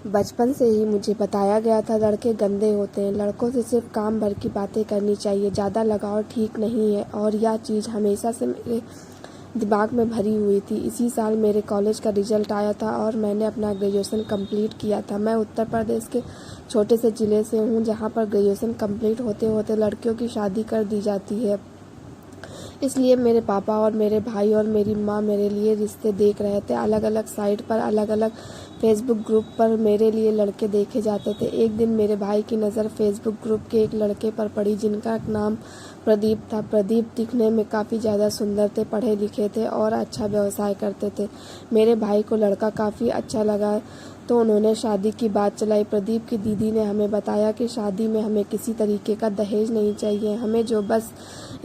बचपन से ही मुझे बताया गया था लड़के गंदे होते हैं, लड़कों से सिर्फ काम भर की बातें करनी चाहिए, ज़्यादा लगाव ठीक नहीं है। और यह चीज़ हमेशा से मेरे दिमाग में भरी हुई थी। इसी साल मेरे कॉलेज का रिजल्ट आया था और मैंने अपना ग्रेजुएशन कंप्लीट किया था। मैं उत्तर प्रदेश के छोटे से ज़िले से हूँ जहाँ पर ग्रेजुएशन कंप्लीट होते होते लड़कियों की शादी कर दी जाती है। इसलिए मेरे पापा और मेरे भाई और मेरी माँ मेरे लिए रिश्ते देख रहे थे। अलग अलग साइट पर, अलग अलग फेसबुक ग्रुप पर मेरे लिए लड़के देखे जाते थे। एक दिन मेरे भाई की नज़र फेसबुक ग्रुप के एक लड़के पर पड़ी जिनका नाम प्रदीप था। प्रदीप दिखने में काफ़ी ज़्यादा सुंदर थे, पढ़े लिखे थे और अच्छा व्यवसाय करते थे। मेरे भाई को लड़का काफ़ी अच्छा लगा तो उन्होंने शादी की बात चलाई। प्रदीप की दीदी ने हमें बताया कि शादी में हमें किसी तरीके का दहेज नहीं चाहिए, हमें जो बस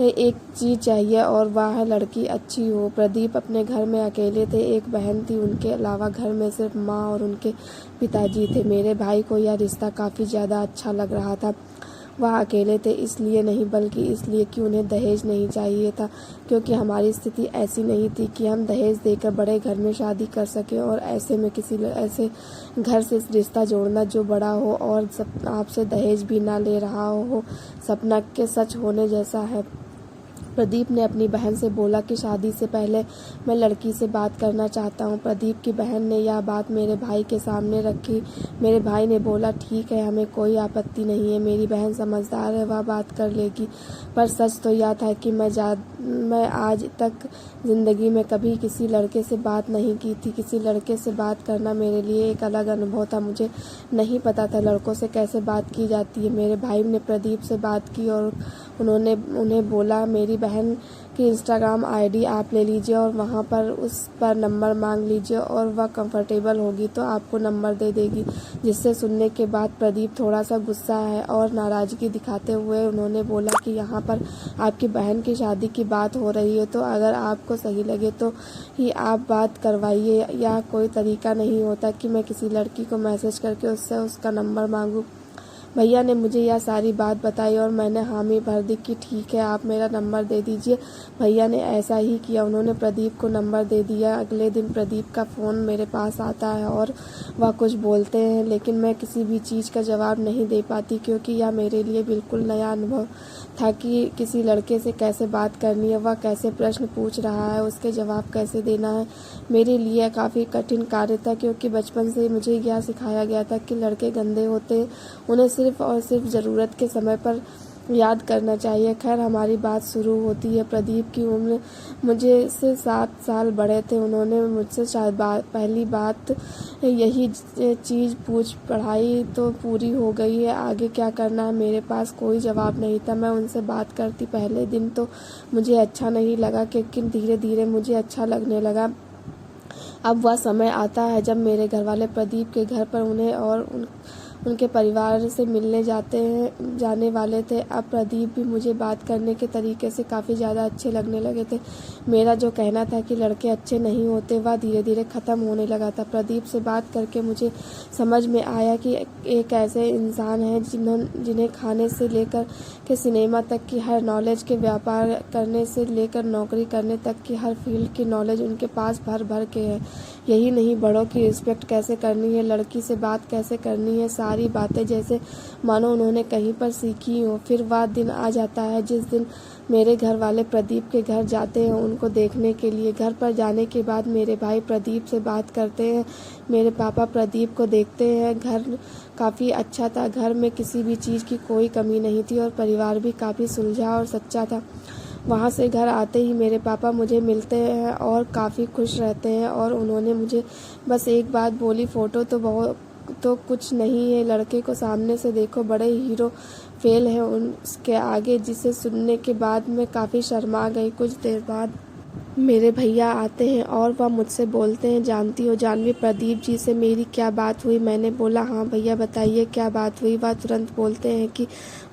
एक चीज़ चाहिए और वह है लड़की अच्छी हो। प्रदीप अपने घर में अकेले थे, एक बहन थी, उनके अलावा घर में सिर्फ माँ और उनके पिताजी थे। मेरे भाई को यह रिश्ता काफ़ी ज़्यादा अच्छा लग रहा था। वह अकेले थे इसलिए नहीं बल्कि इसलिए कि उन्हें दहेज नहीं चाहिए था, क्योंकि हमारी स्थिति ऐसी नहीं थी कि हम दहेज देकर बड़े घर में शादी कर सकें। और ऐसे में किसी ऐसे घर से रिश्ता जोड़ना जो बड़ा हो और आपसे दहेज भी ना ले रहा हो, सपना के सच होने जैसा है। प्रदीप ने अपनी बहन से बोला कि शादी से पहले मैं लड़की से बात करना चाहता हूँ। प्रदीप की बहन ने यह बात मेरे भाई के सामने रखी। मेरे भाई ने बोला ठीक है, हमें कोई आपत्ति नहीं है, मेरी बहन समझदार है, वह बात कर लेगी। पर सच तो यह था कि मैं आज तक ज़िंदगी में कभी किसी लड़के से बात नहीं की थी। किसी लड़के से बात करना मेरे लिए एक अलग अनुभव था। मुझे नहीं पता था लड़कों से कैसे बात की जाती है। मेरे भाई ने प्रदीप से बात की और उन्हें बोला मेरी बहन की इंस्टाग्राम आईडी आप ले लीजिए और वहाँ पर उस पर नंबर मांग लीजिए और वह कंफर्टेबल होगी तो आपको नंबर दे देगी। जिससे सुनने के बाद प्रदीप थोड़ा सा गुस्सा है और नाराज़गी दिखाते हुए उन्होंने बोला कि यहाँ पर आपकी बहन की शादी की बात हो रही है तो अगर आपको सही लगे तो ही आप बात करवाइए। यह कोई तरीका नहीं होता कि मैं किसी लड़की को मैसेज करके उससे उसका नंबर मांगूँ। भैया ने मुझे यह सारी बात बताई और मैंने हामी भर दी कि ठीक है, आप मेरा नंबर दे दीजिए। भैया ने ऐसा ही किया, उन्होंने प्रदीप को नंबर दे दिया। अगले दिन प्रदीप का फ़ोन मेरे पास आता है और वह कुछ बोलते हैं, लेकिन मैं किसी भी चीज़ का जवाब नहीं दे पाती क्योंकि यह मेरे लिए बिल्कुल नया अनुभव था कि किसी लड़के से कैसे बात करनी है, वह कैसे प्रश्न पूछ रहा है, उसके जवाब कैसे देना है। मेरे लिए काफ़ी कठिन कार्य था क्योंकि बचपन से मुझे यह सिखाया गया था कि लड़के गंदे होते हैं, उन्हें सिर्फ और सिर्फ ज़रूरत के समय पर याद करना चाहिए। खैर हमारी बात शुरू होती है। प्रदीप की उम्र मुझे से 7 साल बड़े थे। उन्होंने मुझसे शायद पहली बात यही चीज़ पूछ, पढ़ाई तो पूरी हो गई है, आगे क्या करना है। मेरे पास कोई जवाब नहीं था। मैं उनसे बात करती। पहले दिन तो मुझे अच्छा नहीं लगा लेकिन धीरे धीरे मुझे अच्छा लगने लगा। अब वह समय आता है जब मेरे घर वाले प्रदीप के घर पर उन्हें और उनके परिवार से मिलने जाने वाले थे। अब प्रदीप भी मुझे बात करने के तरीके से काफ़ी ज़्यादा अच्छे लगने लगे थे। मेरा जो कहना था कि लड़के अच्छे नहीं होते वह धीरे धीरे ख़त्म होने लगा था। प्रदीप से बात करके मुझे समझ में आया कि एक ऐसे इंसान हैं जिन्हें खाने से लेकर के सिनेमा तक की हर नॉलेज के, व्यापार करने से लेकर नौकरी करने तक की हर फील्ड की नॉलेज उनके पास भर भर के है। यही नहीं, बड़ों की रिस्पेक्ट कैसे करनी है, लड़की से बात कैसे करनी है, सारी बातें जैसे मानो उन्होंने कहीं पर सीखी हो। फिर वह दिन आ जाता है जिस दिन मेरे घर वाले प्रदीप के घर जाते हैं उनको देखने के लिए। घर पर जाने के बाद मेरे भाई प्रदीप से बात करते हैं, मेरे पापा प्रदीप को देखते हैं। घर काफ़ी अच्छा था, घर में किसी भी चीज़ की कोई कमी नहीं थी और परिवार भी काफ़ी सुलझा और सच्चा था। वहाँ से घर आते ही मेरे पापा मुझे मिलते हैं और काफ़ी खुश रहते हैं और उन्होंने मुझे बस एक बात बोली, फ़ोटो तो कुछ नहीं है, लड़के को सामने से देखो, बड़े हीरो फेल है उसके आगे। जिसे सुनने के बाद मैं काफ़ी शर्मा गई। कुछ देर बाद मेरे भैया आते हैं और वह मुझसे बोलते हैं जानती हो जानवी, प्रदीप जी से मेरी क्या बात हुई। मैंने बोला हाँ भैया बताइए क्या बात हुई। वह तुरंत बोलते हैं कि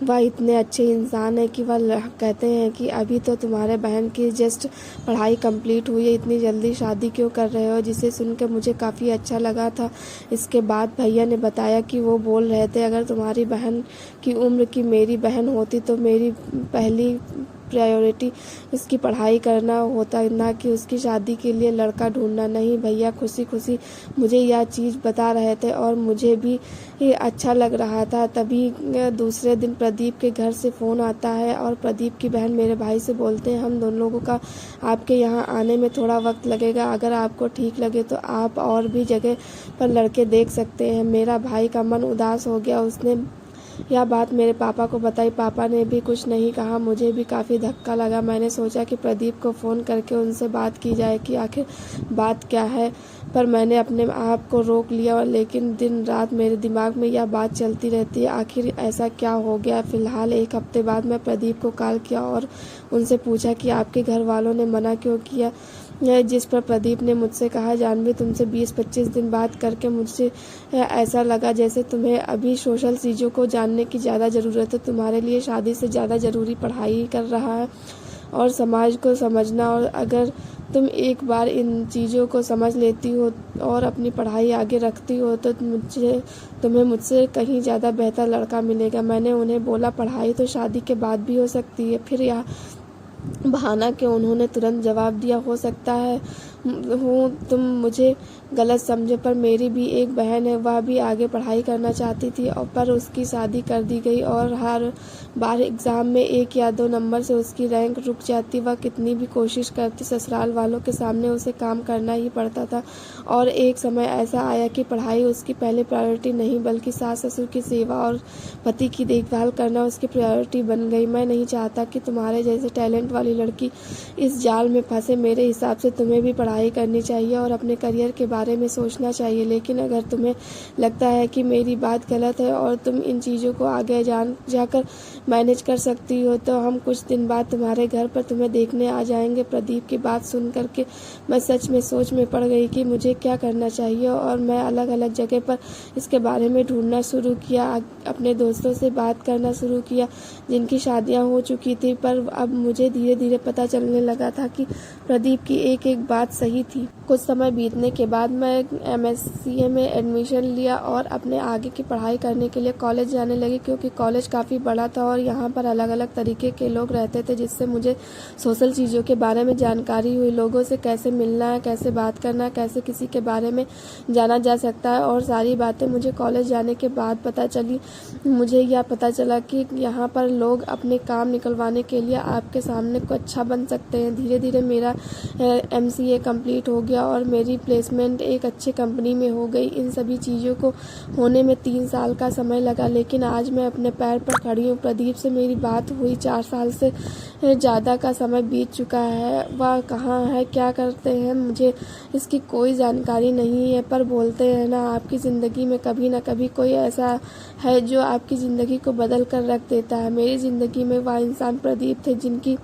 वह इतने अच्छे इंसान है कि वह कहते हैं कि अभी तो तुम्हारे बहन की जस्ट पढ़ाई कंप्लीट हुई है, इतनी जल्दी शादी क्यों कर रहे हो। जिसे सुनकर मुझे काफ़ी अच्छा लगा था। इसके बाद भैया ने बताया कि वो बोल रहे थे अगर तुम्हारी बहन की उम्र की मेरी बहन होती तो मेरी पहली प्रायोरिटी उसकी पढ़ाई करना होता, ना कि उसकी शादी के लिए लड़का ढूंढना। नहीं भैया खुशी खुशी मुझे यह चीज़ बता रहे थे और मुझे भी अच्छा लग रहा था। तभी दूसरे दिन प्रदीप के घर से फ़ोन आता है और प्रदीप की बहन मेरे भाई से बोलते हैं, हम दोनों लोगों का आपके यहाँ आने में थोड़ा वक्त लगेगा, अगर आपको ठीक लगे तो आप और भी जगह पर लड़के देख सकते हैं। मेरा भाई का मन उदास हो गया। उसने यह बात मेरे पापा को बताई। पापा ने भी कुछ नहीं कहा। मुझे भी काफ़ी धक्का लगा। मैंने सोचा कि प्रदीप को फ़ोन करके उनसे बात की जाए कि आखिर बात क्या है, पर मैंने अपने आप को रोक लिया। लेकिन दिन रात मेरे दिमाग में यह बात चलती रहती है, आखिर ऐसा क्या हो गया। फ़िलहाल 1 हफ्ते बाद मैं प्रदीप को कॉल किया और उनसे पूछा कि आपके घर वालों ने मना क्यों किया, जिस पर प्रदीप ने मुझसे कहा, जानवी तुमसे 20-25 दिन बात करके मुझे ऐसा लगा जैसे तुम्हें अभी सोशल चीज़ों को जानने की ज़्यादा ज़रूरत है। तुम्हारे लिए शादी से ज़्यादा ज़रूरी पढ़ाई कर रहा है और समाज को समझना। और अगर तुम एक बार इन चीज़ों को समझ लेती हो और अपनी पढ़ाई आगे रखती हो तो तुम्हें मुझसे कहीं ज़्यादा बेहतर लड़का मिलेगा। मैंने उन्हें बोला, पढ़ाई तो शादी के बाद भी हो सकती है। फिर यह बहाना कि उन्होंने तुरंत जवाब दिया, हो सकता है तुम मुझे गलत समझे, पर मेरी भी एक बहन है, वह भी आगे पढ़ाई करना चाहती थी और पर उसकी शादी कर दी गई और हर बार एग्ज़ाम में 1 या 2 नंबर से उसकी रैंक रुक जाती। वह कितनी भी कोशिश करती, ससुराल वालों के सामने उसे काम करना ही पड़ता था। और एक समय ऐसा आया कि पढ़ाई उसकी पहले प्रायोरिटी नहीं बल्कि सास ससुर की सेवा और पति की देखभाल करना उसकी प्रायोरिटी बन गई। मैं नहीं चाहता कि तुम्हारे जैसे टैलेंट वाली लड़की इस जाल में फंसे। मेरे हिसाब से तुम्हें भी पढ़ाई करनी चाहिए और अपने करियर के बारे में सोचना चाहिए। लेकिन अगर तुम्हें लगता है कि मेरी बात गलत है और तुम इन चीज़ों को आगे जाकर मैनेज कर सकती हो तो हम कुछ दिन बाद तुम्हारे घर पर तुम्हें देखने आ जाएंगे। प्रदीप की बात सुन करके मैं सच में सोच में पड़ गई कि मुझे क्या करना चाहिए और मैं अलग अलग जगह पर इसके बारे में ढूंढना शुरू किया। अपने दोस्तों से बात करना शुरू किया जिनकी शादियां हो चुकी थी, पर अब मुझे धीरे धीरे पता चलने लगा था कि प्रदीप की एक एक बात सही थी। कुछ समय बीतने के बाद मैं MSCA में एडमिशन लिया और अपने आगे की पढ़ाई करने के लिए कॉलेज जाने लगी, क्योंकि कॉलेज काफ़ी बड़ा था और यहाँ पर अलग अलग तरीके के लोग रहते थे, जिससे मुझे सोशल चीज़ों के बारे में जानकारी हुई। लोगों से कैसे मिलना है, कैसे बात करना है, कैसे किसी के बारे में जाना जा सकता है, और सारी बातें मुझे कॉलेज जाने के बाद पता चली। मुझे यह पता चला कि यहाँ पर लोग अपने काम निकलवाने के लिए आपके सामने को अच्छा बन सकते हैं। धीरे धीरे मेरा MCA कंप्लीट हो गया और मेरी प्लेसमेंट एक अच्छी कंपनी में हो गई। इन सभी चीज़ों को होने में 3 साल का समय लगा, लेकिन आज मैं अपने पैर पर खड़ी हूँ। प्रदीप से मेरी बात हुई 4 साल से ज़्यादा का समय बीत चुका है। वह कहाँ है, क्या करते हैं, मुझे इसकी कोई जानकारी नहीं है। पर बोलते हैं ना, आपकी ज़िंदगी में कभी ना कभी कोई ऐसा है जो आपकी ज़िंदगी को बदल कर रख देता है। मेरी ज़िंदगी में वह इंसान प्रदीप थे, जिनकी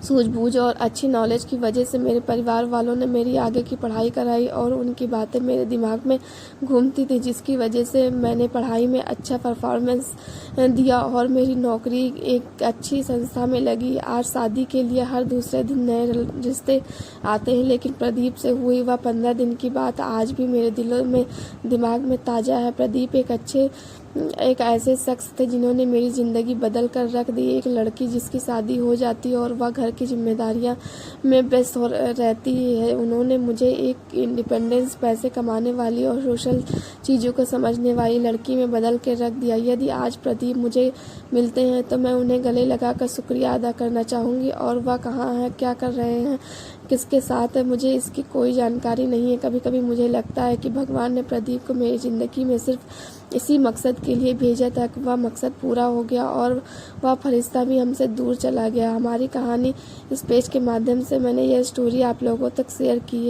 सूझबूझ और अच्छी नॉलेज की वजह से मेरे परिवार वालों ने मेरी आगे की पढ़ाई कराई और उनकी बातें मेरे दिमाग में घूमती थी, जिसकी वजह से मैंने पढ़ाई में अच्छा परफॉर्मेंस दिया और मेरी नौकरी एक अच्छी संस्था में लगी। आज शादी के लिए हर दूसरे दिन नए रिश्ते आते हैं, लेकिन प्रदीप से हुई वह 15 दिन की बात आज भी मेरे दिमाग में ताज़ा है। प्रदीप एक ऐसे शख्स थे जिन्होंने मेरी ज़िंदगी बदल कर रख दी। एक लड़की जिसकी शादी हो जाती है और वह घर की जिम्मेदारियां में व्यस्त रहती है, उन्होंने मुझे एक इंडिपेंडेंस, पैसे कमाने वाली और सोशल चीज़ों को समझने वाली लड़की में बदल कर रख दिया। यदि आज प्रदीप मुझे मिलते हैं तो मैं उन्हें गले लगाकर शुक्रिया अदा करना चाहूँगी। और वह कहाँ हैं, क्या कर रहे हैं, किसके साथ है, मुझे इसकी कोई जानकारी नहीं है। कभी कभी मुझे लगता है कि भगवान ने प्रदीप को मेरी ज़िंदगी में सिर्फ इसी मकसद के लिए भेजा था कि वह मकसद पूरा हो गया और वह फरिश्ता भी हमसे दूर चला गया। हमारी कहानी इस पेज के माध्यम से मैंने यह स्टोरी आप लोगों तक शेयर की है।